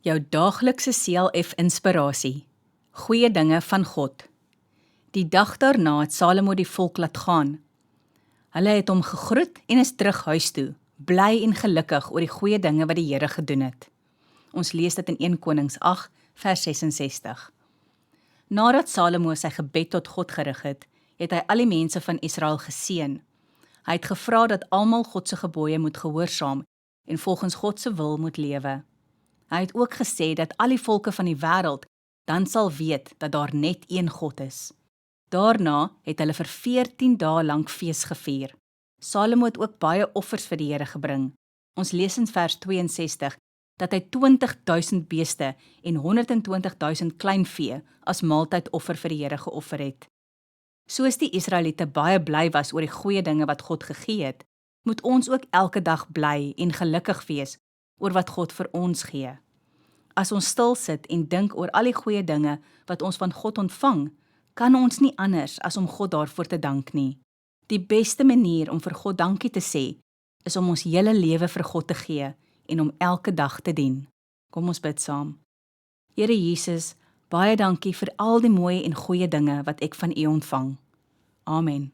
Jou daaglikse CLF-inspirasie. Goeie dinge van God. Die dag daarna het Salomo die volk laat gaan. Hulle het hom gegroet en is terug huis toe, bly en gelukkig oor die goeie dinge wat die Here gedoen het. Ons lees dit in 1 Konings 8 vers 66. Nadat Salomo sy gebed tot God gerig het, het hy al die mense van Israel geseën. Hy het gevra dat almal God se gebooie moet gehoorsaam en volgens God se wil moet lewe. Hy het ook gesê dat al die volke van die wêreld dan sal weet dat daar net een God is. Daarna het hulle vir 14 dae lank fees gevier. Salomo het ook baie offers vir die Here gebring. Ons lees in vers 62 dat hy 20,000 beeste en 120,000 kleinvee as maaltydoffer vir die Here geoffer het. Soos die Israeliete baie bly was oor die goeie dinge wat God gegee het, moet ons ook elke dag bly en gelukkig wees oor wat God vir ons gee. As ons stil sit en dink oor al die goeie dinge wat ons van God ontvang, kan ons nie anders as om God daarvoor te dank nie. Die beste manier om vir God dankie te sê, is om ons hele lewe vir God te gee en om elke dag te dien. Kom ons bid saam. Here Jesus, baie dankie vir al die mooi en goeie dinge wat ek van U ontvang. Amen.